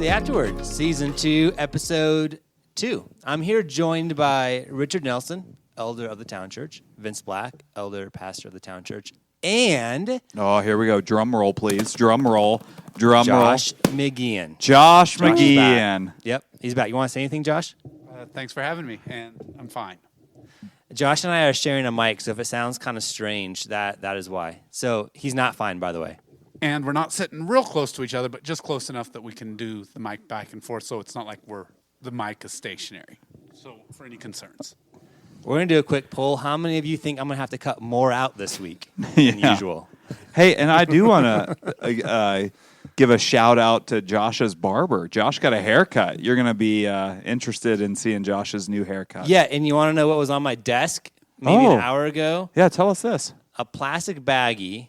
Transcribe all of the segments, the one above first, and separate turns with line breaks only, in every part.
the AfterWord, Season 2, Episode 2. I'm here joined by Richard Nelson, elder of the Town Church, Vince Black, elder pastor of the Town Church, and...
Oh, here we go. Drum roll, please. Drum roll. Drum
Josh
roll.
McGeehan.
Josh McGeehan.
Yep, he's back. You want to say anything, Josh?
Thanks for having me, and I'm fine.
Josh and I are sharing a mic, so if it sounds kind of strange, that is why. So he's not fine, by the way.
And we're not sitting real close to each other, but just close enough that we can do the mic back and forth, so it's not like the mic is stationary. So for any concerns.
We're going to do a quick poll. How many of you think I'm going to have to cut more out this week than usual?
Hey, and I do want to give a shout out to Josh's barber. Josh got a haircut. You're going to be interested in seeing Josh's new haircut.
Yeah, and you want to know what was on my desk maybe an hour ago?
Yeah, tell us this.
A plastic baggie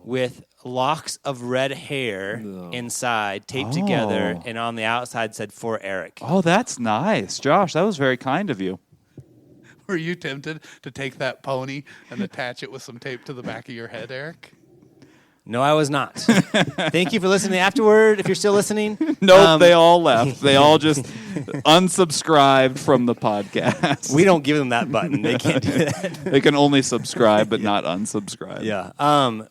with locks of red hair inside, taped together, and on the outside said, "For Eric."
Oh, that's nice. Josh, that was very kind of you.
Were you tempted to take that pony and attach it with some tape to the back of your head, Eric?
No, I was not. Thank you for listening to Afterword. If you're still listening.
Nope, they all left. They all just unsubscribed from the podcast.
We don't give them that button. They can't do that.
They can only subscribe, but not unsubscribe.
Yeah.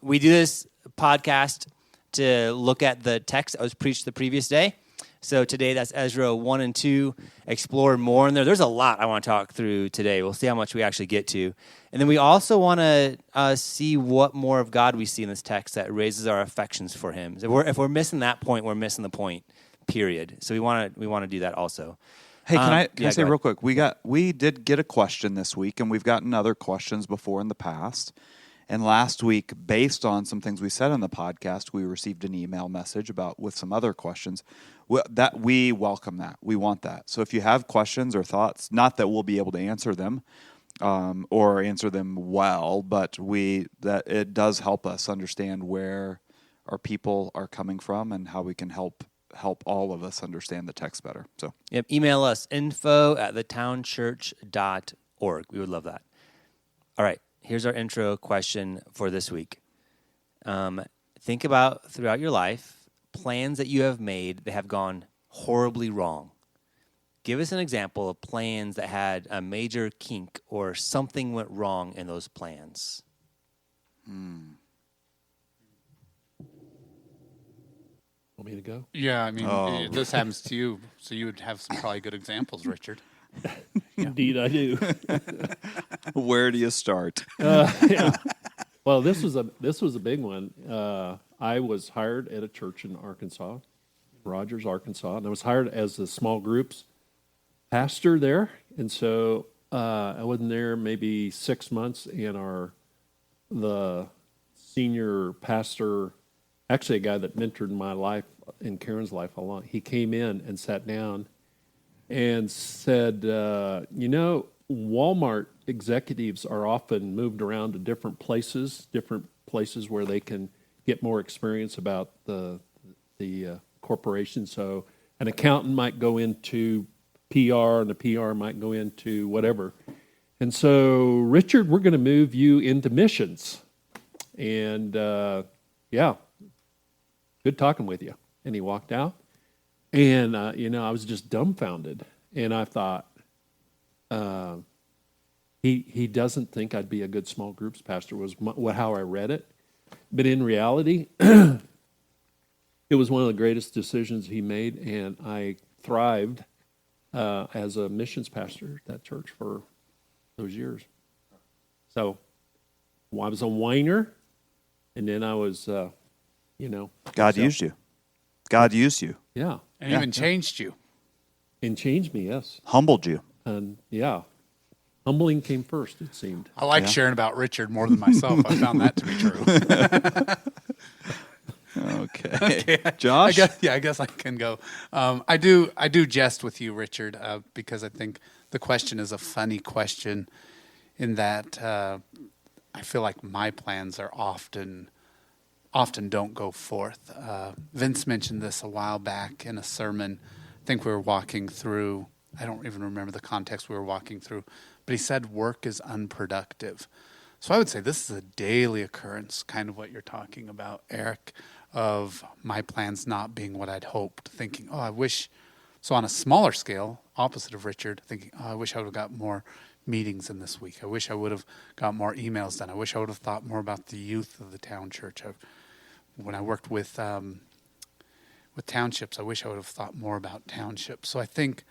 We do this podcast to look at the text that was preached the previous day. So today, that's Ezra 1 and 2. Explore more in there. There's a lot I want to talk through today. We'll see how much we actually get to. And then we also want to see what more of God we see in this text that raises our affections for him. If we're missing that point, we're missing the point, period. So we want to do that also.
Hey, can I say real quick? We did get a question this week, and we've gotten other questions before in the past. And last week, based on some things we said on the podcast, we received an email message with some other questions. We welcome that. We want that. So if you have questions or thoughts, not that we'll be able to answer them or answer them well, but that it does help us understand where our people are coming from and how we can help all of us understand the text better. So
email us info@thetownchurch.org. We would love that. All right. Here's our intro question for this week. Think about throughout your life plans that you have made that have gone horribly wrong. Give us an example of plans that had a major kink or something went wrong in those plans.
Want me to go?
Yeah, I mean, this happens to you, so you would have some probably good examples, Richard.
Indeed, I do.
Where do you start?
Yeah. Well, this was a big one. I was hired at a church in Arkansas, Rogers, Arkansas, and I was hired as the small groups pastor there. And so I wasn't there maybe 6 months, and the senior pastor, actually a guy that mentored my life and Karen's life a lot, he came in and sat down and said, Walmart executives are often moved around to different places where they can get more experience about the corporation. So an accountant might go into PR, and a PR might go into whatever. And so, Richard, we're going to move you into missions. And, good talking with you. And he walked out. And, I was just dumbfounded. And I thought, he doesn't think I'd be a good small groups pastor, was how I read it. But in reality, it was one of the greatest decisions he made. And I thrived as a missions pastor at that church for those years. So I was a whiner. And then I was,
God used you. God used you.
Yeah.
And even changed you.
And changed me, yes.
Humbled you.
And humbling came first, it seemed.
I like sharing about Richard more than myself. I found that to be true.
Okay. Josh?
I guess I can go. I do jest with you, Richard, because I think the question is a funny question in that I feel like my plans are often don't go forth. Vince mentioned this a while back in a sermon. I think we were walking through, I don't even remember the context we were walking through, but he said work is unproductive. So I would say this is a daily occurrence, kind of what you're talking about, Eric. of my plans not being what I'd hoped, thinking, oh, I wish. So on a smaller scale, opposite of Richard, thinking, oh, I wish I would have got more meetings in this week. I wish I would have got more emails done. I wish I would have thought more about the youth of the town church. When I worked with townships, I wish I would have thought more about townships. So I think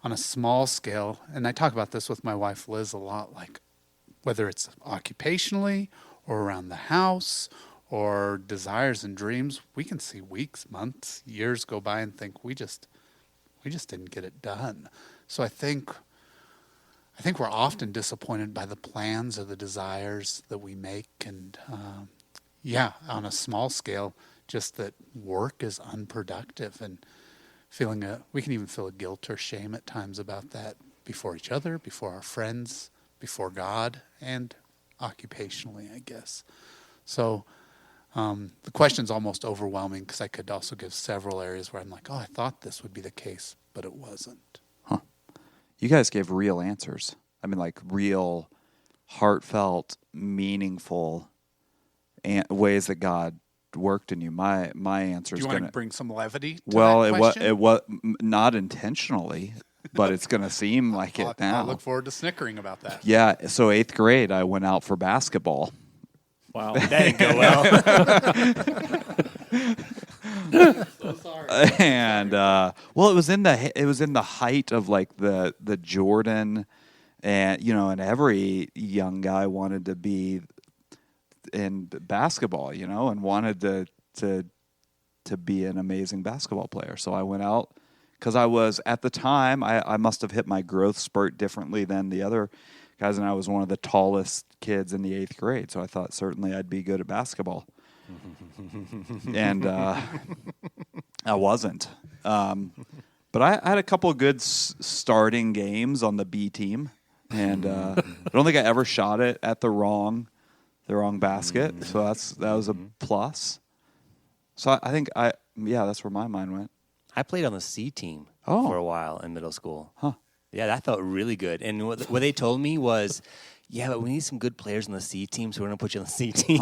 on a small scale, and I talk about this with my wife Liz a lot, like whether it's occupationally or around the house or desires and dreams, we can see weeks, months, years go by and think we just didn't get it done. So I think we're often disappointed by the plans or the desires that we make, and on a small scale, just that work is unproductive, and we can even feel a guilt or shame at times about that before each other, before our friends, before God, and occupationally, I guess. So the question's almost overwhelming because I could also give several areas where I'm like, oh, I thought this would be the case, but it wasn't.
Huh. You guys gave real answers. I mean, like real, heartfelt, meaningful ways that God worked in you. My answer is
going to... Do you want to bring some levity to that question?
It was not intentionally, but it's going to seem like it now.
I look forward to snickering about that.
Yeah, so 8th grade, I went out for basketball.
Wow.
That didn't go well.
So sorry.
And well, it was in the height of like the Jordan, and and every young guy wanted to be in basketball, and wanted to be an amazing basketball player. So I went out because I was, at the time, I must have hit my growth spurt differently than the other guys, and I was one of the tallest kids in the 8th grade. So I thought certainly I'd be good at basketball. And I wasn't. But I had a couple of good starting games on the B team, and I don't think I ever shot it at the wrong basket. So that was a plus. So I think that's where my mind went.
I played on the C team for a while in middle school.
Huh.
Yeah, that felt really good. And what they told me was, yeah, but we need some good players on the C team, so we're going to put you on the C team.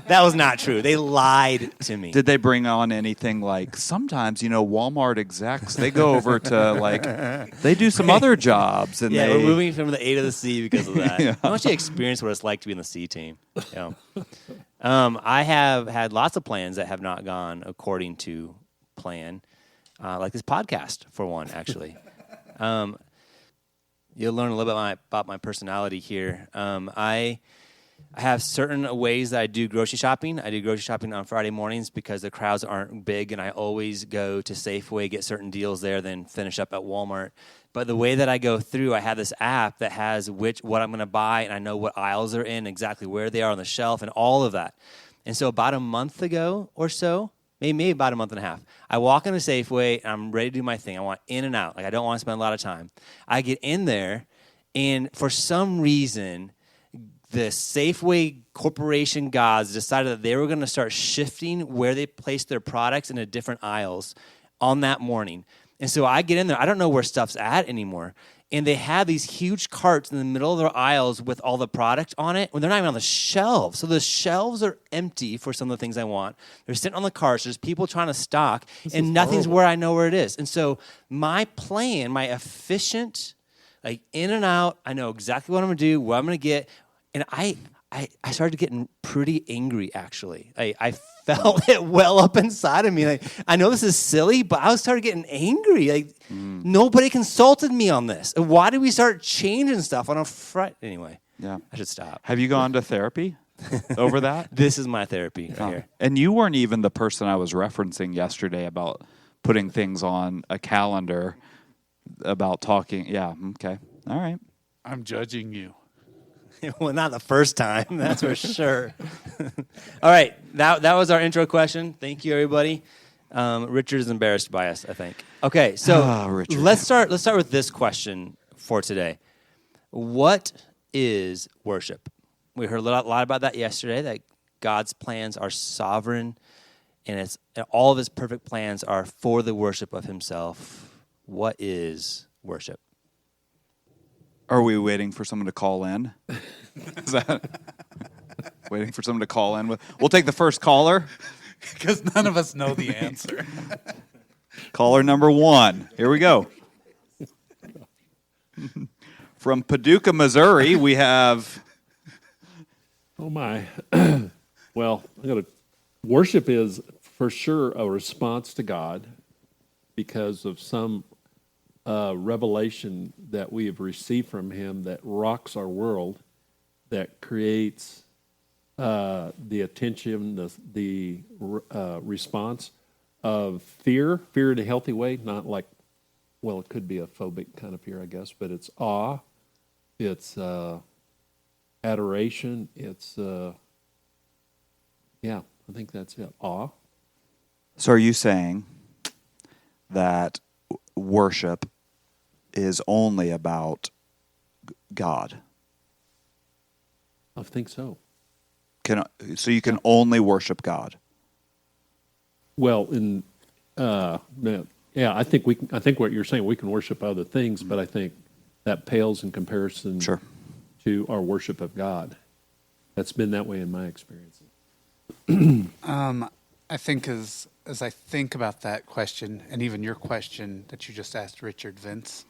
That was not true. They lied to me.
Did they bring on anything like, sometimes, Walmart execs, they go over to, they do some other jobs. And
we're moving from the A to the C because of that.
Yeah.
I want you to experience what it's like to be on the C team. Yeah. I have had lots of plans that have not gone according to plan, like this podcast, for one, actually. You'll learn a little bit about my personality here. I have certain ways that I do grocery shopping. I do grocery shopping on Friday mornings because the crowds aren't big, and I always go to Safeway, get certain deals there, then finish up at Walmart. But the way that I go through, I have this app that has what I'm going to buy, and I know what aisles they're in, exactly where they are on the shelf, and all of that. And so about a month ago or so, maybe about a month and a half, I walk into Safeway, and I'm ready to do my thing. I want in and out. Like, I don't want to spend a lot of time. I get in there, and for some reason, the Safeway corporation gods decided that they were going to start shifting where they place their products into different aisles on that morning. And so I get in there. I don't know where stuff's at anymore. And they have these huge carts in the middle of their aisles with all the product on it when they're not even on the shelves. So the shelves are empty for some of the things I want. They're sitting on the carts. There's people trying to stock, and nothing's where I know where it is. And so my plan, my efficient, like in and out, I know exactly what I'm going to do, what I'm going to get. And I started getting pretty angry, actually. I felt it well up inside of me. Like, I know this is silly, but I started getting angry. Like, nobody consulted me on this. Why did we start changing stuff on a Friday? Anyway, I should stop.
Have you gone to therapy over that?
This is my therapy right here.
And you weren't even the person I was referencing yesterday about putting things on a calendar, about talking. Yeah, okay. All right.
I'm judging you.
Well, not the first time, that's for sure. All right, that was our intro question. Thank you, everybody. Richard is embarrassed by us, I think. Okay, so let's start with this question for today. What is worship? We heard a lot about that yesterday, that God's plans are sovereign, and all of his perfect plans are for the worship of himself. What is worship?
Are we waiting for someone to call in? Is that waiting for someone to call in? We'll take the first caller.
because none of us know the answer.
Caller number 1. Here we go. From Paducah, Missouri, we have...
Oh, my. Well, worship is for sure a response to God because of some revelation that we have received from Him that rocks our world, that creates the attention, the response of fear in a healthy way, not like, well, it could be a phobic kind of fear, I guess, but it's awe, it's adoration, it's, I think that's it, awe.
So are you saying that worship is only about God?
I think so.
So you can only worship God?
Well, I think I think what you're saying, we can worship other things, but I think that pales in comparison to our worship of God. That's been that way in my experience.
I think as I think about that question, and even your question that you just asked Richard, Vince,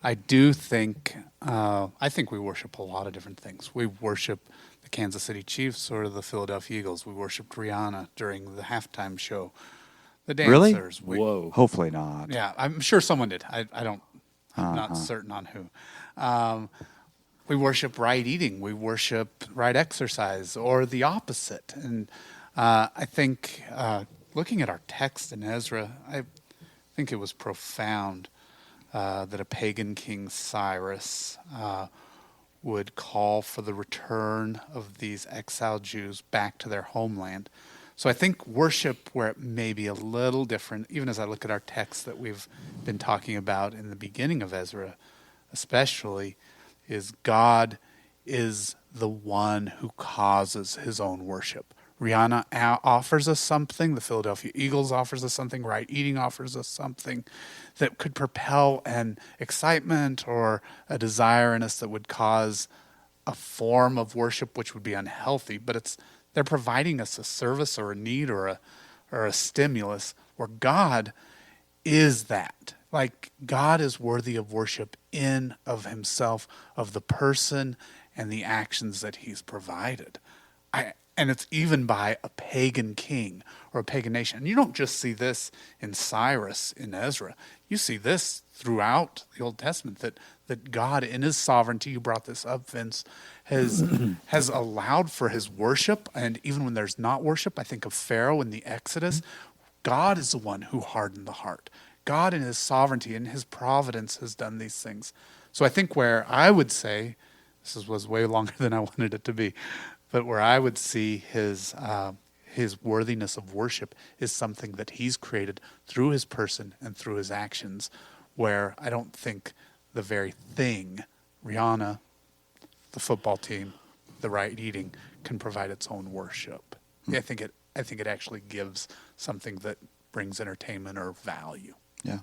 I do think we worship a lot of different things. We worship the Kansas City Chiefs or the Philadelphia Eagles. We worshiped Rihanna during the halftime show. The dancers.
Really?
Whoa.
Hopefully not.
Yeah, I'm sure someone did. I'm not certain on who. We worship right eating. We worship right exercise, or the opposite. And I think looking at our text in Ezra, I think it was profound that a pagan king, Cyrus, would call for the return of these exiled Jews back to their homeland. So I think worship, where it may be a little different, even as I look at our text that we've been talking about in the beginning of Ezra, especially, is God is the one who causes his own worship. Rihanna offers us something. The Philadelphia Eagles offers us something. Right Eating offers us something that could propel an excitement or a desire in us that would cause a form of worship which would be unhealthy. But they're providing us a service or a need or a stimulus where God is that. Like, God is worthy of worship in of himself, of the person and the actions that he's provided. And it's even by a pagan king or a pagan nation. And you don't just see this in Cyrus, in Ezra. You see this throughout the Old Testament, that God in his sovereignty, you brought this up, Vince, has allowed for his worship. And even when there's not worship, I think of Pharaoh in the Exodus, God is the one who hardened the heart. God in his sovereignty and his providence has done these things. So I think where I would say, this was way longer than I wanted it to be, but where I would see his worthiness of worship is something that he's created through his person and through his actions, where I don't think the very thing, Rihanna, the football team, the right eating, can provide its own worship. I think it actually gives something that brings entertainment or value.
Yeah.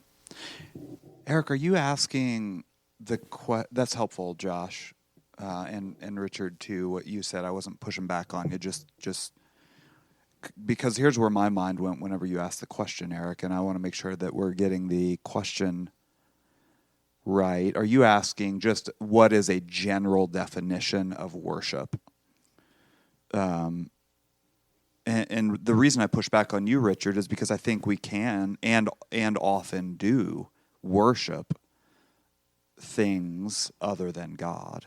Eric, are you asking that's helpful, Josh, and Richard too, what you said. I wasn't pushing back on you, just because here's where my mind went whenever you asked the question, Eric, and I want to make sure that we're getting the question right. Are you asking just what is a general definition of worship? And the reason I push back on you, Richard, is because I think we can and often do worship things other than God.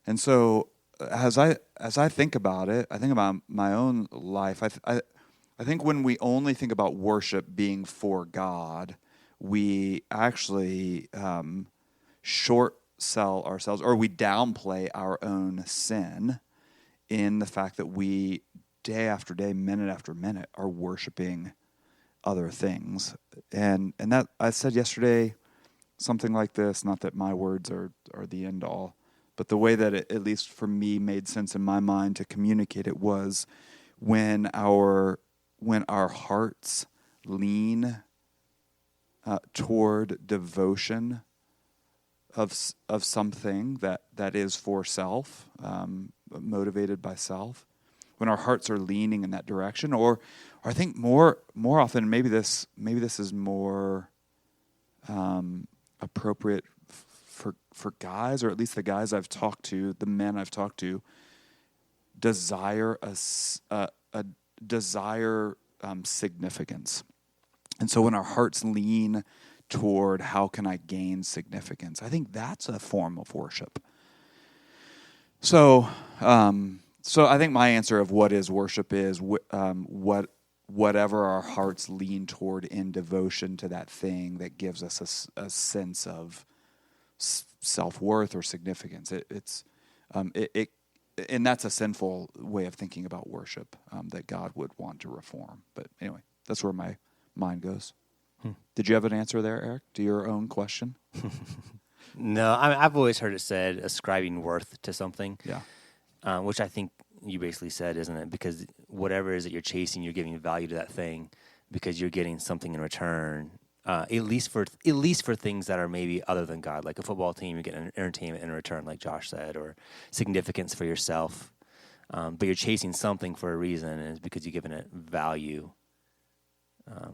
And so as I think about it, I think about my own life. I think when we only think about worship being for God, we actually short sell ourselves, or we downplay our own sin in the fact that we, day after day, minute after minute, are worshiping other things. And that I said yesterday something like this, not that my words are the end all, but the way that it, at least for me, made sense in my mind to communicate it was when our hearts lean toward devotion of something that is for self, motivated by self, when our hearts are leaning in that direction, or I think more often, maybe this is more appropriate for guys, or at least the guys I've talked to, the men I've talked to, desire significance. And so when our hearts lean toward how can I gain significance, I think that's a form of worship. So I think my answer of what is worship is whatever our hearts lean toward in devotion to that thing that gives us a sense of self-worth or significance. And that's a sinful way of thinking about worship that God would want to reform. But anyway, that's where my mind goes. Did you have an answer there, Eric, to your own question?
No, I've always heard it said ascribing worth to something.
Yeah.
Which I think you basically said, isn't it? Because whatever it is that you're chasing, you're giving value to that thing because you're getting something in return. At least for things that are maybe other than God, like a football team, you're getting entertainment in return, like Josh said, or significance for yourself. But you're chasing something for a reason, and it's because you're giving it value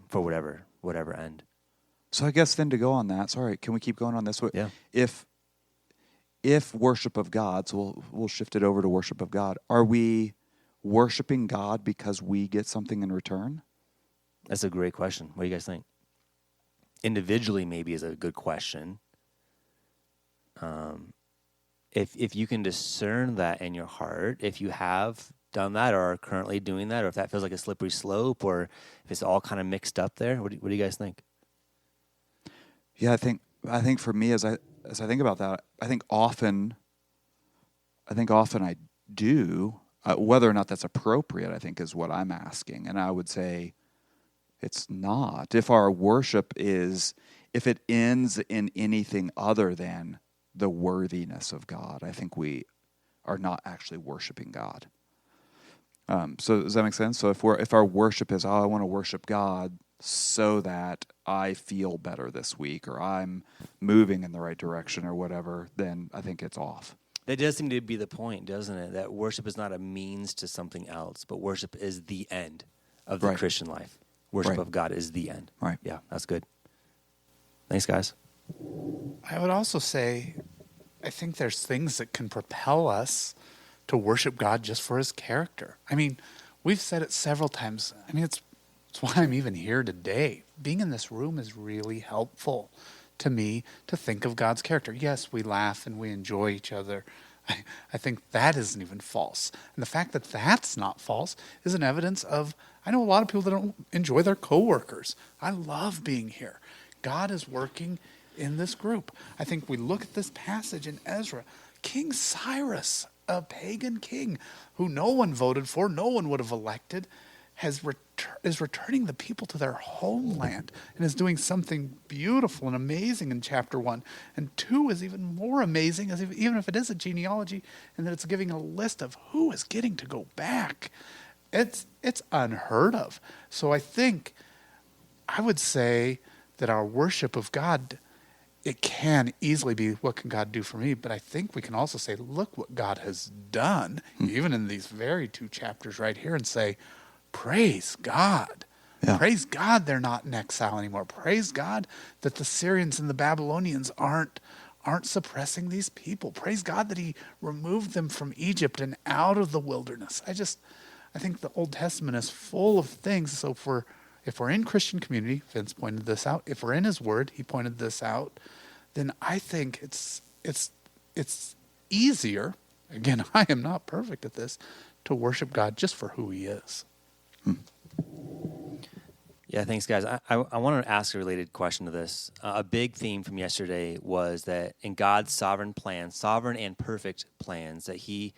for whatever end.
So I guess then to go on that, sorry, can we keep going on this way?
Yeah.
If worship of God, so we'll shift it over to worship of God. Are we worshiping God because we get something in return?
That's a great question. What do you guys think? Individually, maybe is a good question. If you can discern that in your heart, if you have done that or are currently doing that, or if that feels like a slippery slope, or if it's all kind of mixed up there, what do you guys think?
Yeah, I think for me, as I think about that, I think often I do. Whether or not that's appropriate, I think, is what I'm asking, and I would say it's not. If our worship if it ends in anything other than the worthiness of God, I think we are not actually worshiping God. So does that make sense? So if our worship is, I want to worship God so that I feel better this week, or I'm moving in the right direction, or whatever, then I think it's off.
That does seem to be the point, doesn't it? That worship is not a means to something else, but worship is the end of the
Right.
Christian life. Worship
Right.
of God is the end.
Right.
Yeah, that's good. Thanks, guys.
I would also say, I think there's things that can propel us to worship God just for his character. I mean, we've said it several times. I mean, it's why I'm even here today. Being in this room is really helpful to me to think of God's character. Yes, we laugh and we enjoy each other. I think that isn't even false. And the fact that that's not false is an evidence of, I know a lot of people that don't enjoy their coworkers. I love being here. God is working in this group. I think we look at this passage in Ezra. King Cyrus, a pagan king who no one voted for, no one would have elected, is returning the people to their homeland and is doing something beautiful and amazing in chapter 1. And 2 is even more amazing, even if it is a genealogy, and that it's giving a list of who is getting to go back. It's unheard of. So I would say that our worship of God, it can easily be, what can God do for me? But I think we can also say, look what God has done, even in these very 2 chapters right here, and say, praise God. Yeah. Praise God they're not in exile anymore. Praise God that the Syrians and the Babylonians aren't suppressing these people. Praise God that he removed them from Egypt and out of the wilderness. I think the Old Testament is full of things. So if we're in Christian community, Vince pointed this out, if we're in his word, he pointed this out, then I think it's easier, again, I am not perfect at this, to worship God just for who he is.
Yeah, thanks, guys. I want to ask a related question to this. A big theme from yesterday was that in God's sovereign plan, sovereign and perfect plans, that he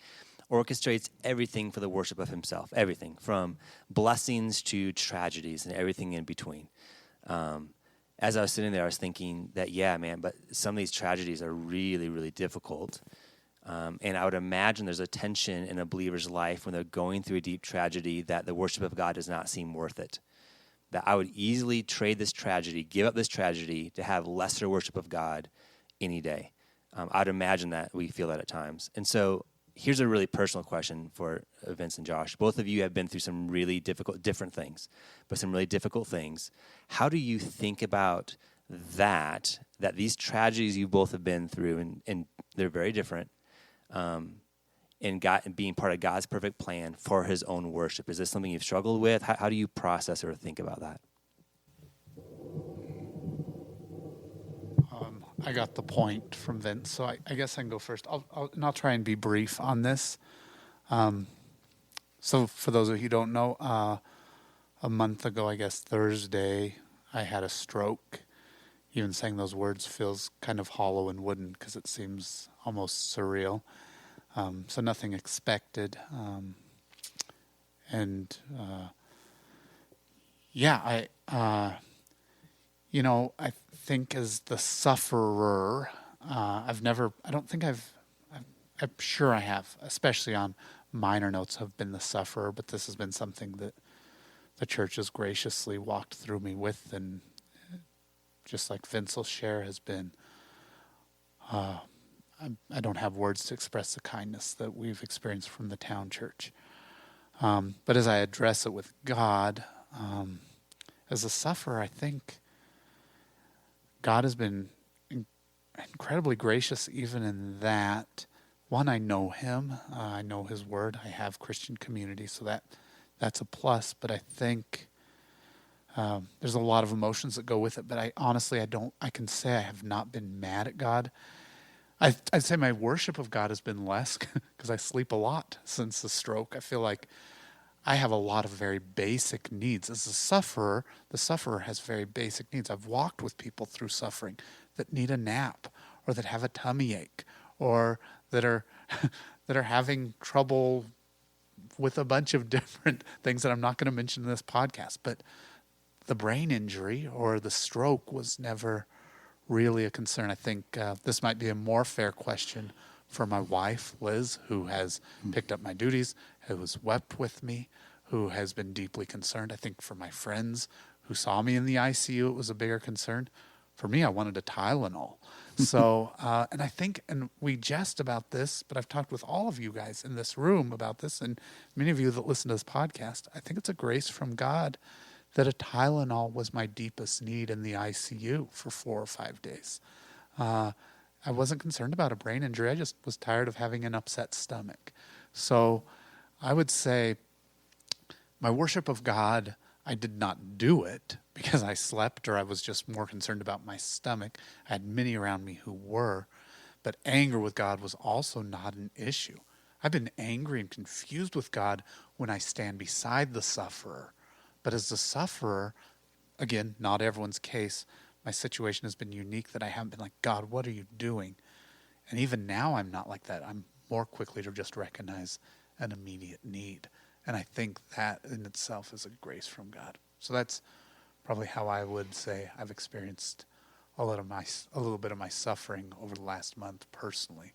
orchestrates everything for the worship of himself, everything from blessings to tragedies and everything in between. As I was sitting there, I was thinking that, yeah, man, but some of these tragedies are really, really difficult. And I would imagine there's a tension in a believer's life when they're going through a deep tragedy that the worship of God does not seem worth it. That I would easily trade this tragedy, give up this tragedy to have lesser worship of God any day. I'd imagine that we feel that at times. And so here's a really personal question for Vince and Josh. Both of you have been through some really different things, but some really difficult things. How do you think about that these tragedies you both have been through, and they're very different, and being part of God's perfect plan for his own worship? Is this something you've struggled with? How do you process or think about that?
I got the point from Vince, so I guess I can go first. I'll try and be brief on this. So for those of you who don't know, a month ago, I guess Thursday, I had a stroke. Even saying those words feels kind of hollow and wooden because it seems almost surreal. So nothing expected. I think as the sufferer, I'm sure I have, especially on minor notes, have been the sufferer, but this has been something that the church has graciously walked through me with, and just like Vince will share, has been, I don't have words to express the kindness that we've experienced from the town church. But as I address it with God, as a sufferer, I think God has been incredibly gracious even in that. One, I know him. I know his word. I have Christian community, so that's a plus. But I think there's a lot of emotions that go with it. But I can say I have not been mad at God. I'd say my worship of God has been less because I sleep a lot since the stroke. I feel like I have a lot of very basic needs. As a sufferer, the sufferer has very basic needs. I've walked with people through suffering that need a nap, or that have a tummy ache, or that are having trouble with a bunch of different things that I'm not going to mention in this podcast. But the brain injury or the stroke was never really a concern. I think this might be a more fair question for my wife, Liz, who has picked up my duties, who has wept with me, who has been deeply concerned. I think for my friends who saw me in the ICU, it was a bigger concern. For me, I wanted a Tylenol. So, and we jest about this, but I've talked with all of you guys in this room about this, and many of you that listen to this podcast, I think it's a grace from God that a Tylenol was my deepest need in the ICU for 4 or 5 days. I wasn't concerned about a brain injury. I just was tired of having an upset stomach. So I would say my worship of God, I did not do it because I slept or I was just more concerned about my stomach. I had many around me who were, but anger with God was also not an issue. I've been angry and confused with God when I stand beside the sufferer. But as the sufferer, again, not everyone's case, my situation has been unique that I haven't been like, God, what are you doing? And even now I'm not like that. I'm more quickly to just recognize an immediate need. And I think that in itself is a grace from God. So that's probably how I would say I've experienced a little bit of my suffering over the last month personally.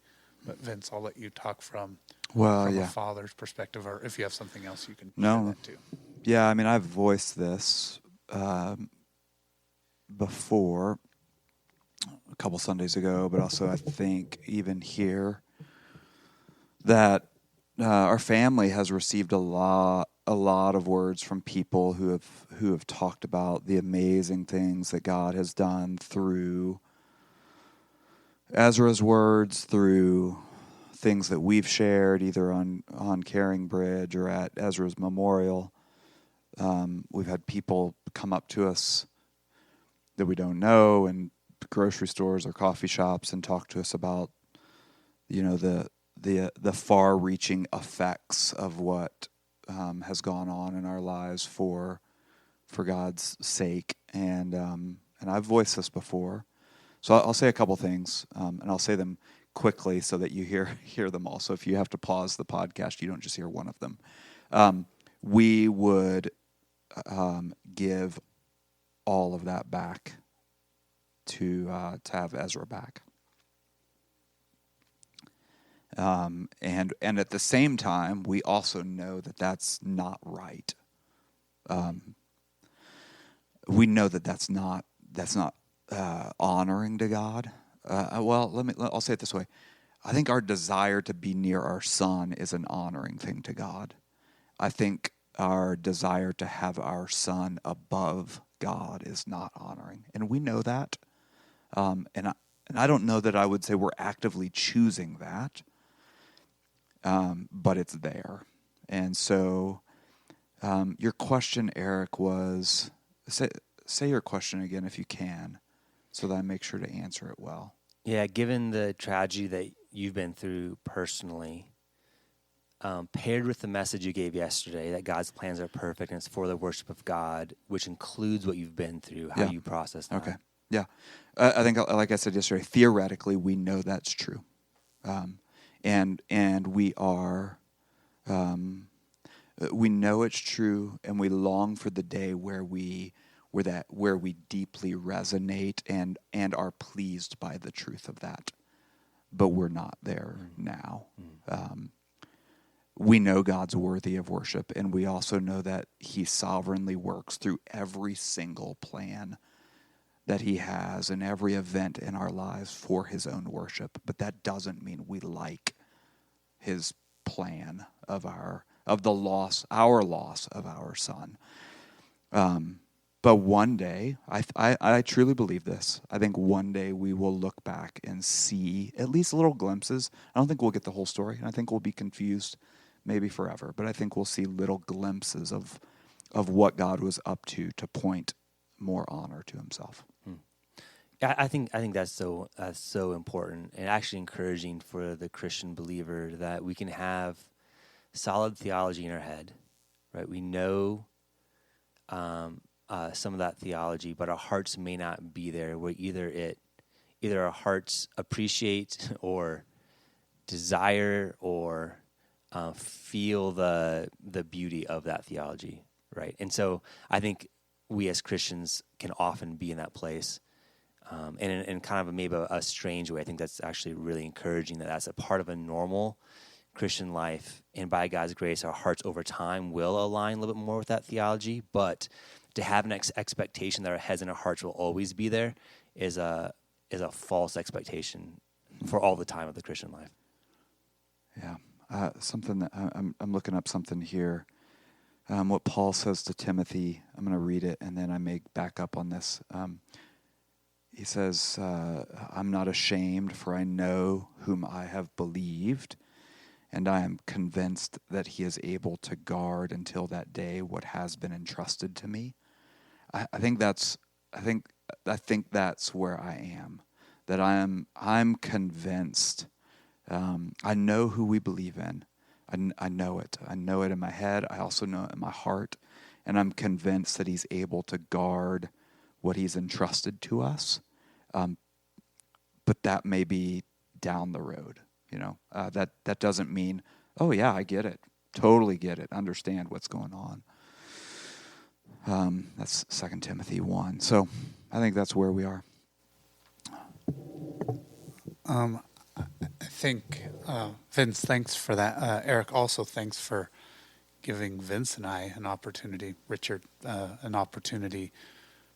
But Vince, I'll let you talk from a father's perspective, or if you have something else you can share that too.
Yeah, I mean, I've voiced this before a couple Sundays ago, but also I think even here that our family has received a lot of words from people who have talked about the amazing things that God has done through Ezra's words, through things that we've shared either on Caring Bridge or at Ezra's memorial. We've had people come up to us that we don't know in grocery stores or coffee shops and talk to us about, the far-reaching effects of what has gone on in our lives for God's sake. And I've voiced this before. So I'll say a couple things, and I'll say them quickly so that you hear them all. So if you have to pause the podcast, you don't just hear one of them. We would give all of that back to have Ezra back. And at the same time, we also know that that's not right. We know that that's not honoring to God. I'll say it this way. I think our desire to be near our son is an honoring thing to God. I think our desire to have our son above God is not honoring. And we know that. And I don't know that I would say we're actively choosing that, but it's there. And so your question, Eric, was, say your question again if you can, so that I make sure to answer it well.
Yeah, given the tragedy that you've been through personally, paired with the message you gave yesterday that God's plans are perfect and it's for the worship of God, which includes what you've been through, how you process that.
Okay. Yeah. I think, like I said yesterday, theoretically, we know that's true. And we are, we know it's true, and we long for the day where we deeply resonate and are pleased by the truth of that. But we're not there now. We know God's worthy of worship, and we also know that he sovereignly works through every single plan that he has in every event in our lives for his own worship. But that doesn't mean we like his plan of our loss of our son. But one day, I truly believe this. I think one day we will look back and see at least little glimpses. I don't think we'll get the whole story, and I think we'll be confused maybe forever. But I think we'll see little glimpses of what God was up to point more honor to himself.
I think that's so important and actually encouraging for the Christian believer that we can have solid theology in our head, right? We know some of that theology, but our hearts may not be there. Where either our hearts appreciate or desire or feel the beauty of that theology, right? And so I think we as Christians can often be in that place. And in kind of maybe a strange way, I think that's actually really encouraging that that's a part of a normal Christian life. And by God's grace, our hearts over time will align a little bit more with that theology. But to have an expectation that our heads and our hearts will always be there is a false expectation for all the time of the Christian life.
Yeah. Something that I'm looking up something here. What Paul says to Timothy, I'm going to read it, and then I may back up on this. He says, I'm not ashamed, for I know whom I have believed, and I am convinced that he is able to guard until that day what has been entrusted to me. I think that's where I am. That I'm convinced. I know who we believe in. I know it. I know it in my head. I also know it in my heart, and I'm convinced that he's able to guard what he's entrusted to us. But that may be down the road, that doesn't mean, oh yeah, I get it. Totally get it. Understand what's going on. That's 2 Timothy 1. So I think that's where we are.
I think, Vince, thanks for that. Eric, also thanks for giving Vince and I an opportunity, Richard, an opportunity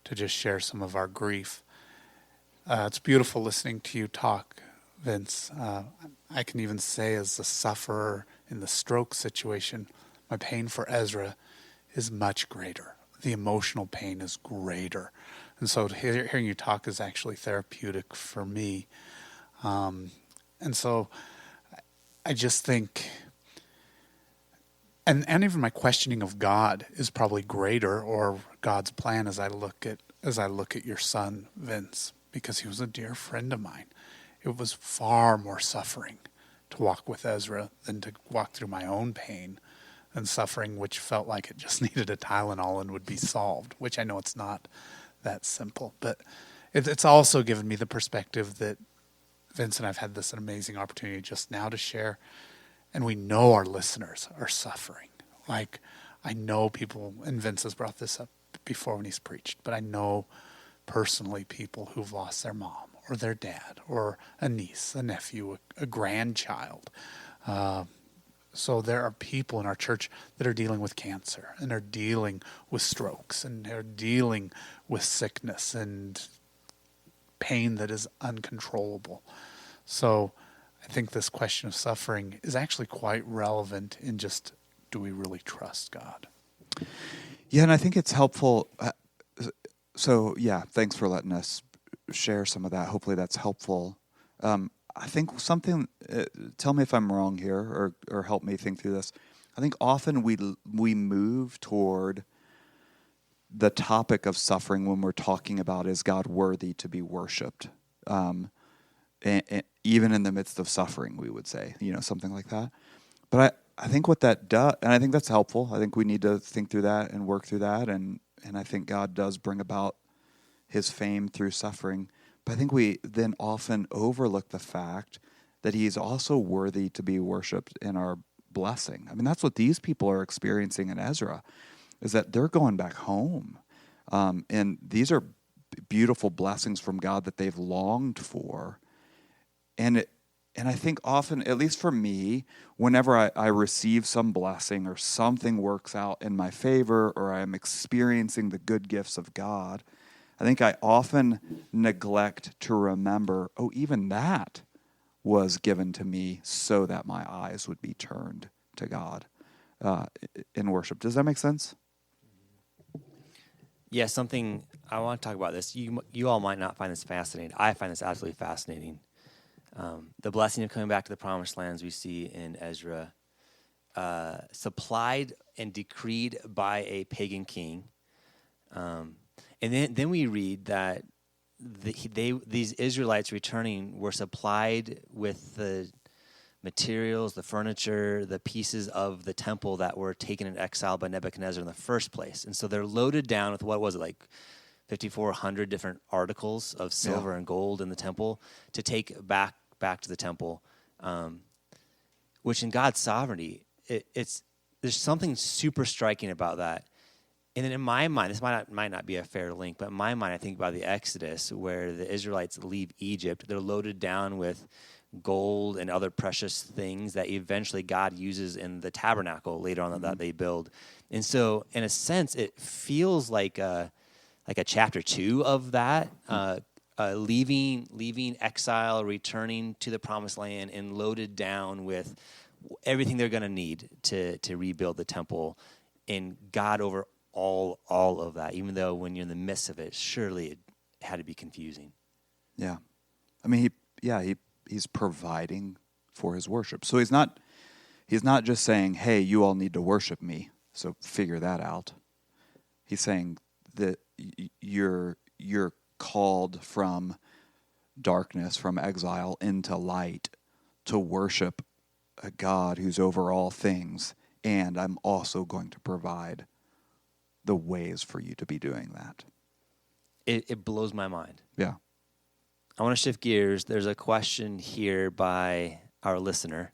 to just share some of our grief. It's beautiful listening to you talk, Vince. I can even say as a sufferer in the stroke situation, my pain for Ezra is much greater. The emotional pain is greater. And so hearing you talk is actually therapeutic for me. And so I just think, and even my questioning of God is probably greater, or God's plan as I look at your son, Vince, because he was a dear friend of mine. It was far more suffering to walk with Ezra than to walk through my own pain and suffering, which felt like it just needed a Tylenol and would be solved, which I know it's not that simple. But it's also given me the perspective that Vince and I've had this amazing opportunity just now to share, and we know our listeners are suffering. Like, I know people, and Vince has brought this up before when he's preached, but I know personally people who've lost their mom or their dad or a niece, a nephew, a grandchild. So there are people in our church that are dealing with cancer and are dealing with strokes and are dealing with sickness and pain that is uncontrollable. So I think this question of suffering is actually quite relevant in just, do we really trust God?
Yeah, and I think it's helpful. So, yeah, thanks for letting us share some of that. Hopefully that's helpful. I think something, tell me if I'm wrong here, or help me think through this. I think often we move toward the topic of suffering when we're talking about, is God worthy to be worshipped? And even in the midst of suffering, we would say, something like that. But I think what that does, and I think that's helpful. I think we need to think through that and work through that. And I think God does bring about his fame through suffering. But I think we then often overlook the fact that he's also worthy to be worshipped in our blessing. I mean, that's what these people are experiencing in Ezra, is that they're going back home. And these are beautiful blessings from God that they've longed for. And I think often, at least for me, whenever I receive some blessing or something works out in my favor, or I'm experiencing the good gifts of God, I think I often neglect to remember, even that was given to me so that my eyes would be turned to God in worship. Does that make sense?
Yeah, something I want to talk about this. You all might not find this fascinating. I find this absolutely fascinating. The blessing of coming back to the promised lands we see in Ezra, supplied and decreed by a pagan king. And then we read that these Israelites returning were supplied with the materials, the furniture, the pieces of the temple that were taken in exile by Nebuchadnezzar in the first place. And so they're loaded down with, what was it, like 5,400 different articles of silver and gold in the temple to take back to the temple, which in God's sovereignty, there's something super striking about that. And then in my mind, this might not be a fair link, but in my mind, I think about the Exodus, where the Israelites leave Egypt. They're loaded down with gold and other precious things that eventually God uses in the tabernacle later on that they build. And so, in a sense, it feels like a chapter 2 of that, leaving exile, returning to the promised land, and loaded down with everything they're going to need to rebuild the temple, and God over all of that, even though when you're in the midst of it, surely it had to be confusing.
Yeah. I mean, he's providing for his worship. So he's not just saying, hey, you all need to worship me, so figure that out. He's saying that you're called from darkness, from exile into light, to worship a God who's over all things, and I'm also going to provide the ways for you to be doing that.
It blows my mind.
Yeah.
I want to shift gears. There's a question here by our listener.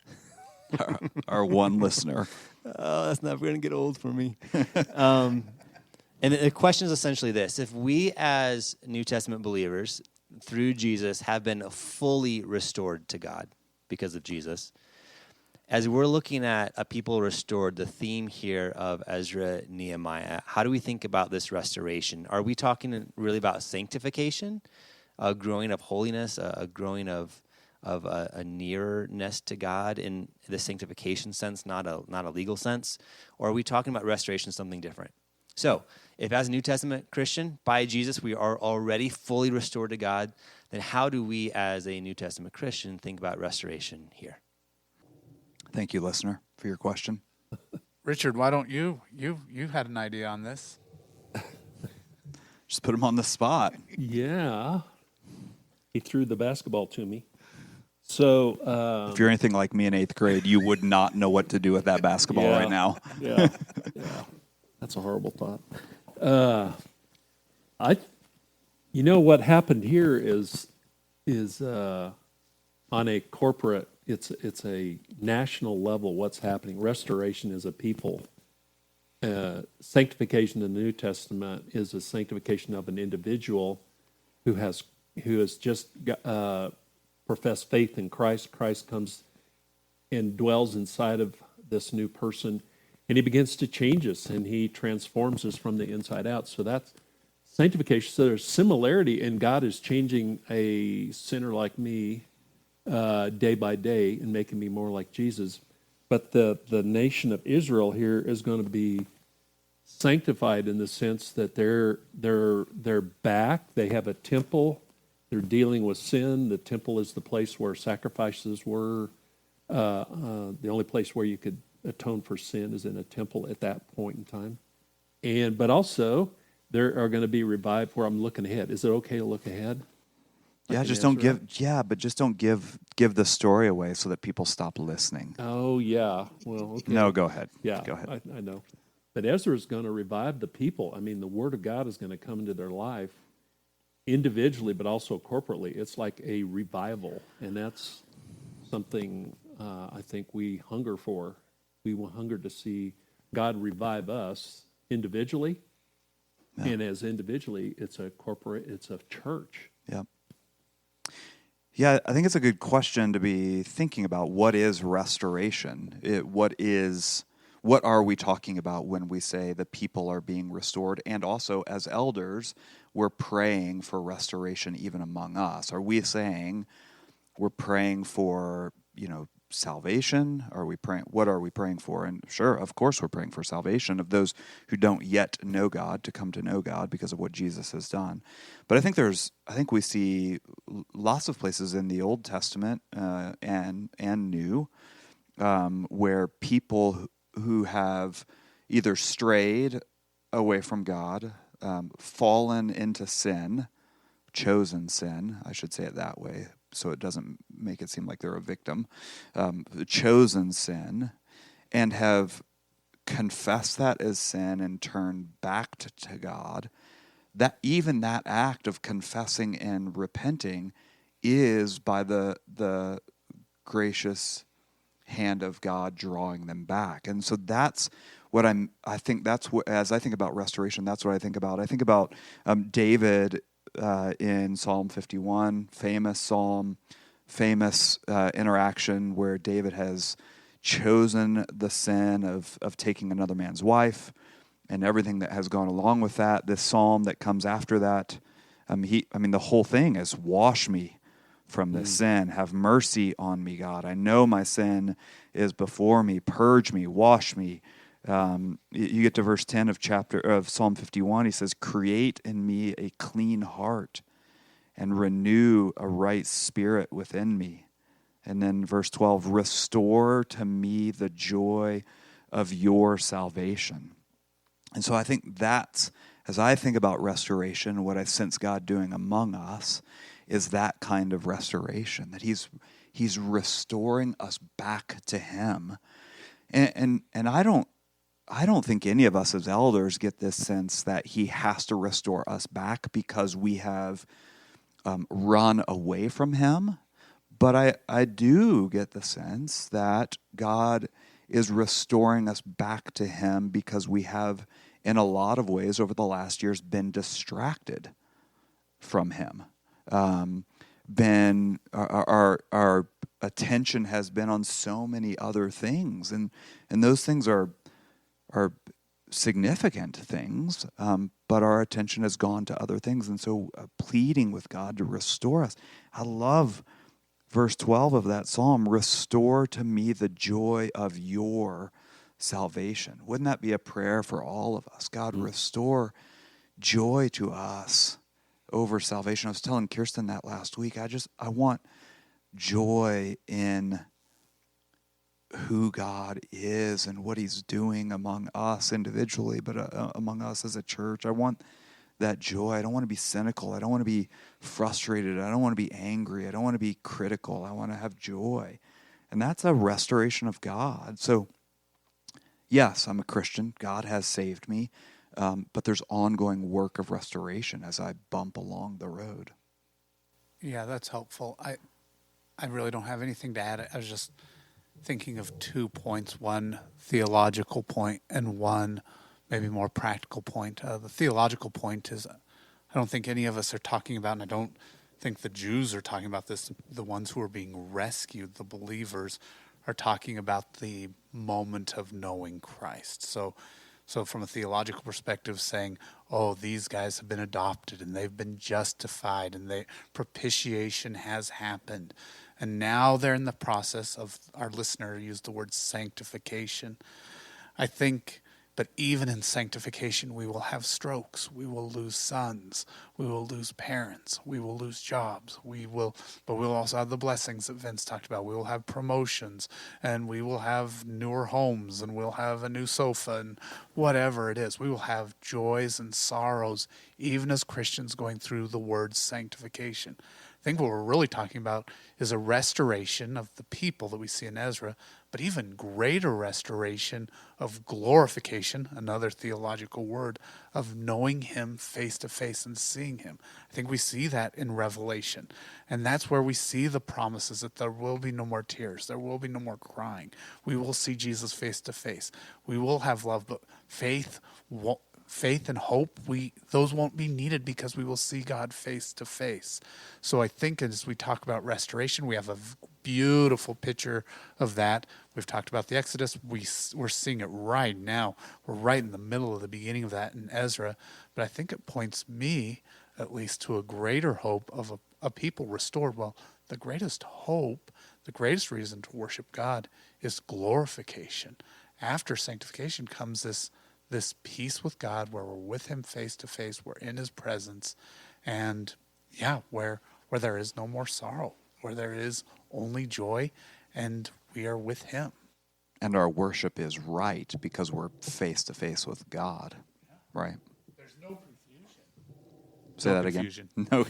our one listener.
Oh, that's never going to get old for me. And the question is essentially this. If we as New Testament believers, through Jesus, have been fully restored to God because of Jesus, as we're looking at a people restored, the theme here of Ezra, Nehemiah, how do we think about this restoration? Are we talking really about sanctification, a growing of holiness, a growing of a nearness to God in the sanctification sense, not a legal sense? Or are we talking about restoration, something different? So, if as a New Testament Christian, by Jesus, we are already fully restored to God, then how do we as a New Testament Christian think about restoration here?
Thank you, listener, for your question.
Richard, why don't you had an idea on this?
Just put him on the spot.
Yeah. He threw the basketball to me. So
if you're anything like me in 8th grade, you would not know what to do with that basketball right now.
Yeah. That's a horrible thought. What happened here is on a corporate, it's a national level. What's happening? Restoration is a people. Sanctification in the New Testament is a sanctification of an individual who has just professed faith in Christ. Christ comes and dwells inside of this new person, and he begins to change us, and he transforms us from the inside out. So that's sanctification. So there's similarity, and God is changing a sinner like me day by day and making me more like Jesus. But the nation of Israel here is going to be sanctified in the sense that they're back. They have a temple. They're dealing with sin. The temple is the place where sacrifices were. The only place where you could atone for sin is in a temple at that point in time. But also there are going to be revived. Where I'm looking ahead. Is it okay to look ahead?
Yeah, just don't give. Yeah, but just don't give the story away so that people stop listening.
Oh yeah. Well, okay.
No, go ahead.
Yeah,
go ahead.
I know. But Ezra is going to revive the people. I mean, the Word of God is going to come into their life individually, but also corporately. It's like a revival, and that's something I think we hunger for. We will hunger to see God revive us individually, and as individually, it's a church.
Yeah. Yeah, I think it's a good question to be thinking about. What is restoration? What are we talking about when we say the people are being restored? And also, as elders, we're praying for restoration even among us. Are we saying we're praying for, salvation? What are we praying for? And sure, of course, we're praying for salvation of those who don't yet know God to come to know God because of what Jesus has done. But I think we see lots of places in the Old Testament and New where people who have either strayed away from God, fallen into sin, chosen sin, I should say it that way, so it doesn't make it seem like they're a victim, chosen sin, and have confessed that as sin and turned back to God, that even that act of confessing and repenting is by the gracious hand of God drawing them back. And so that's what as I think about restoration, that's what I think about. I think about David in Psalm 51, famous psalm, famous interaction where David has chosen the sin of taking another man's wife and everything that has gone along with that. This psalm that comes after that, the whole thing is wash me from this sin. Have mercy on me, God. I know my sin is before me. Purge me, wash me. You get to verse 10 of Psalm 51. He says, create in me a clean heart and renew a right spirit within me. And then verse 12, restore to me the joy of your salvation. And so I think that's, as I think about restoration, what I sense God doing among us is that kind of restoration, that he's restoring us back to him. And I don't think any of us as elders get this sense that he has to restore us back because we have run away from him. But I do get the sense that God is restoring us back to him because we have, in a lot of ways over the last years, been distracted from him. Our attention has been on so many other things, and those things are significant things, but our attention has gone to other things, and so pleading with God to restore us. I love verse 12 of that psalm, restore to me the joy of your salvation. Wouldn't that be a prayer for all of us? God, restore joy to us over salvation. I was telling Kirsten that last week. I want joy in who God is and what he's doing among us individually, but among us as a church. I want that joy. I don't want to be cynical. I don't want to be frustrated. I don't want to be angry. I don't want to be critical. I want to have joy. And that's a restoration of God. So, yes, I'm a Christian. God has saved me. But there's ongoing work of restoration as I bump along the road.
Yeah, that's helpful. I really don't have anything to add. I was just thinking of 2 points, one theological point and one maybe more practical point. The theological point is I don't think any of us are talking about, and I don't think the Jews are talking about this, the ones who are being rescued, the believers, are talking about the moment of knowing Christ. So from a theological perspective, saying, oh, these guys have been adopted and they've been justified and propitiation has happened. And now they're in the process of, our listener used the word sanctification. I think, but even in sanctification, we will have strokes. We will lose sons. We will lose parents. We will lose jobs. But we'll also have the blessings that Vince talked about. We will have promotions, and we will have newer homes, and we'll have a new sofa, and whatever it is. We will have joys and sorrows, even as Christians going through the word sanctification. I think what we're really talking about is a restoration of the people that we see in Ezra, but even greater restoration of glorification, another theological word, of knowing him face to face and seeing him. I think we see that in Revelation. And that's where we see the promises that there will be no more tears. There will be no more crying. We will see Jesus face to face. We will have love, but faith and hope, those won't be needed because we will see God face to face. So I think as we talk about restoration, we have a beautiful picture of that. We've talked about the Exodus. We're seeing it right now. We're right in the middle of the beginning of that in Ezra. But I think it points me, at least, to a greater hope of a people restored. Well, the greatest hope, the greatest reason to worship God is glorification. After sanctification comes this peace with God where we're with him face to face, we're in his presence, and where there is no more sorrow, where there is only joy, and we are with him.
And our worship is right because we're face to face with God, right?
There's no confusion.
Say that again. No,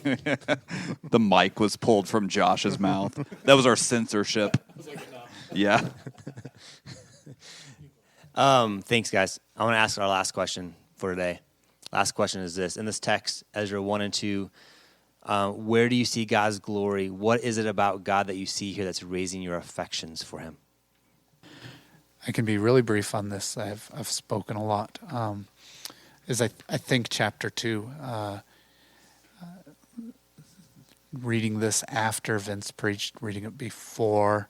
the mic was pulled from Josh's mouth. That was our censorship. Yeah.
Thanks, guys. I want to ask our last question for today. Last question is this. In this text, Ezra 1 and 2, where do you see God's glory? What is it about God that you see here that's raising your affections for him?
I can be really brief on this. I've spoken a lot. I think chapter 2, reading this after Vince preached, reading it before,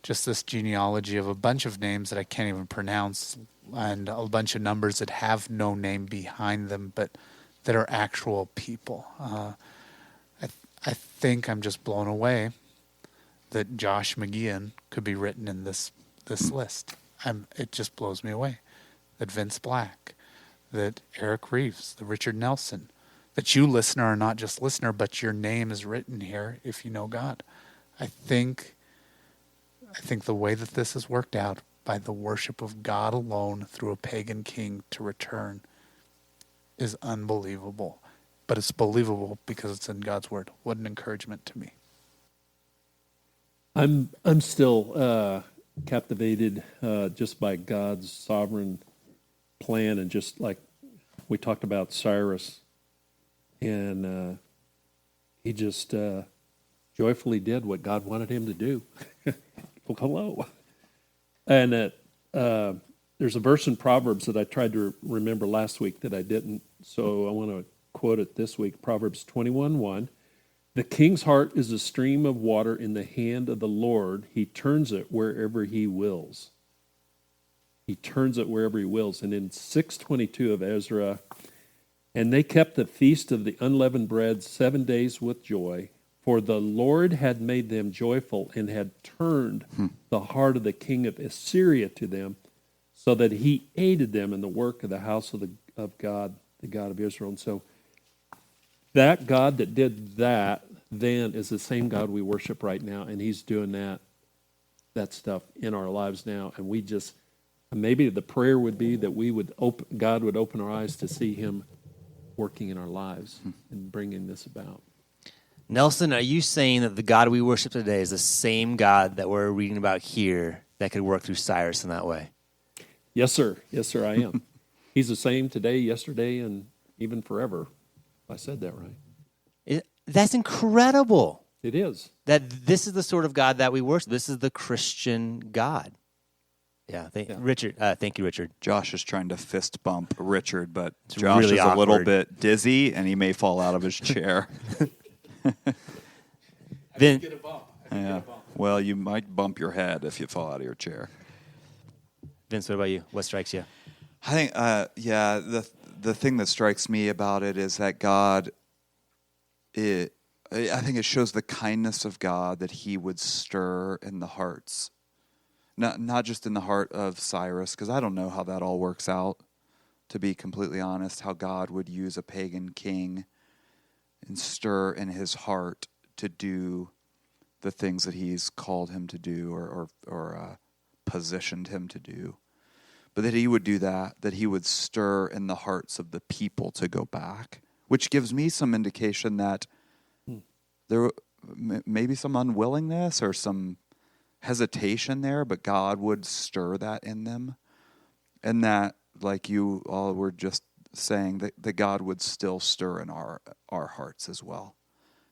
just this genealogy of a bunch of names that I can't even pronounce and a bunch of numbers that have no name behind them, but that are actual people. I think I'm just blown away that Josh McGeehan could be written in this list. It just blows me away. That Vince Black, that Eric Reeves, that Richard Nelson, that you, listener, are not just listener, but your name is written here if you know God. I think the way that this has worked out by the worship of God alone through a pagan king to return is unbelievable. But it's believable because it's in God's word. What an encouragement to me.
I'm still captivated just by God's sovereign plan, and just like we talked about Cyrus, and he just joyfully did what God wanted him to do. Well, hello. And there's a verse in Proverbs that I tried to remember last week that I didn't, so I want to quote it this week. Proverbs 21:1. The king's heart is a stream of water in the hand of the Lord. He turns it wherever he wills. He turns it wherever he wills. And in 6:22 of Ezra, and they kept the feast of the unleavened bread 7 days with joy, for the Lord had made them joyful and had turned the heart of the king of Assyria to them, so that he aided them in the work of the house of God, the God of Israel. And so that God that did that then is the same God we worship right now, and he's doing that stuff in our lives now. And we just, maybe the prayer would be that God would open our eyes to see him working in our lives and bringing this about.
Nelson, are you saying that the God we worship today is the same God that we're reading about here that could work through Cyrus in that way?
Yes, sir. Yes, sir, I am. He's the same today, yesterday, and even forever. I said that right.
That's incredible.
It is.
That this is the sort of God that we worship. This is the Christian God. Yeah, Richard. Thank you, Richard.
Josh is trying to fist bump Richard, but
It's
Josh
really
is a little
awkward.
bit dizzy, and he may fall out of his chair.
Then,
Yeah. Well, you might bump your head if you fall out of your chair.
Vince, what about you? What strikes you?
I think, the thing that strikes me about it is that God, I think it shows the kindness of God that he would stir in the hearts. Not just in the heart of Cyrus, because I don't know how that all works out, to be completely honest, how God would use a pagan king and stir in his heart to do the things that he's called him to do or positioned him to do. But that he would do that he would stir in the hearts of the people to go back, which gives me some indication that there may be some unwillingness or some hesitation there, but God would stir that in them. And that, like you all were just saying, that God would still stir in our hearts as well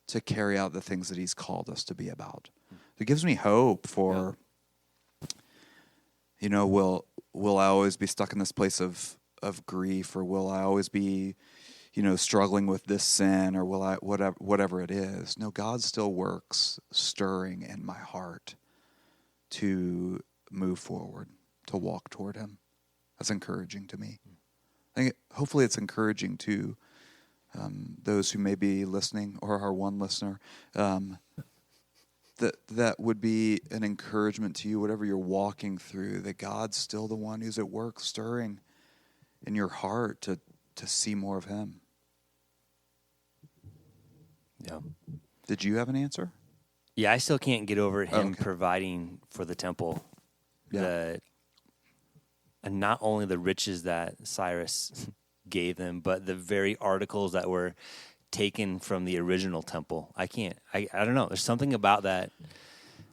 to carry out the things that he's called us to be about. It gives me hope for, will I always be stuck in this place of grief, or will I always be, struggling with this sin, or will I, whatever it is. No, God still works stirring in my heart to move forward, to walk toward him. That's encouraging to me. I think hopefully it's encouraging to those who may be listening, or our one listener, that would be an encouragement to you, whatever you're walking through, that God's still the one who's at work stirring in your heart to see more of him.
Yeah.
Did you have an answer?
Yeah, I still can't get over him providing for the temple.
Yeah.
And not only the riches that Cyrus gave them, but the very articles that were taken from the original temple. I don't know. There's something about that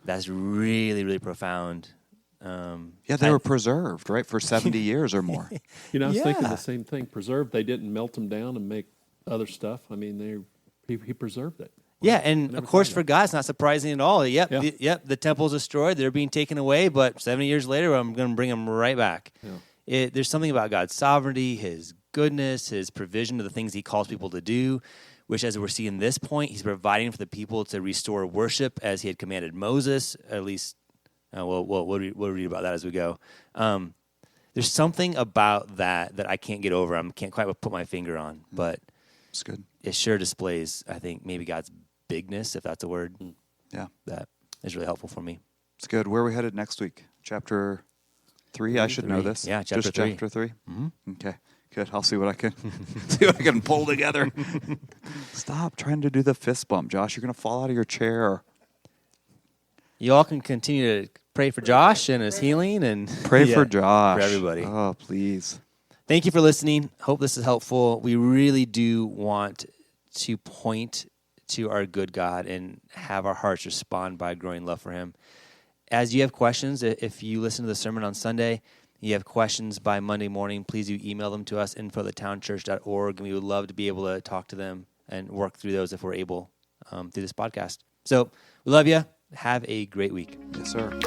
that's really, really profound.
They were preserved, right, for 70 years or more.
I was thinking the same thing. Preserved. They didn't melt them down and make other stuff. I mean, he preserved it.
Yeah, and of course for God, it's not surprising at all. The temple's destroyed. They're being taken away, but 70 years later, I'm going to bring them right back. Yeah. There's something about God's sovereignty, his goodness, his provision of the things he calls people to do, which, as we're seeing this point, he's providing for the people to restore worship as he had commanded Moses, at least. We'll read about that as we go. There's something about that I can't get over. I can't quite put my finger on, but
it's good.
It sure displays, I think, maybe God's bigness, if that's a word.
Yeah.
That is really helpful for me.
It's good. Where are we headed next week? Chapter 3? I should know this.
Yeah, chapter 3.
Chapter 3?
Mm-hmm.
Okay. Good. I'll see what I can pull together. Stop trying to do the fist bump, Josh. You're going to fall out of your chair.
You all can continue to pray for Josh and his healing, and
pray for Josh.
For everybody.
Oh, please.
Thank you for listening. Hope this is helpful. We really do want to point to our good God and have our hearts respond by growing love for him. As you have questions, if you listen to the sermon on Sunday, you have questions by Monday morning, please do email them to us, info@thetownchurch.org, and we would love to be able to talk to them and work through those if we're able through this podcast. So we love you. Have a great week.
Yes, sir.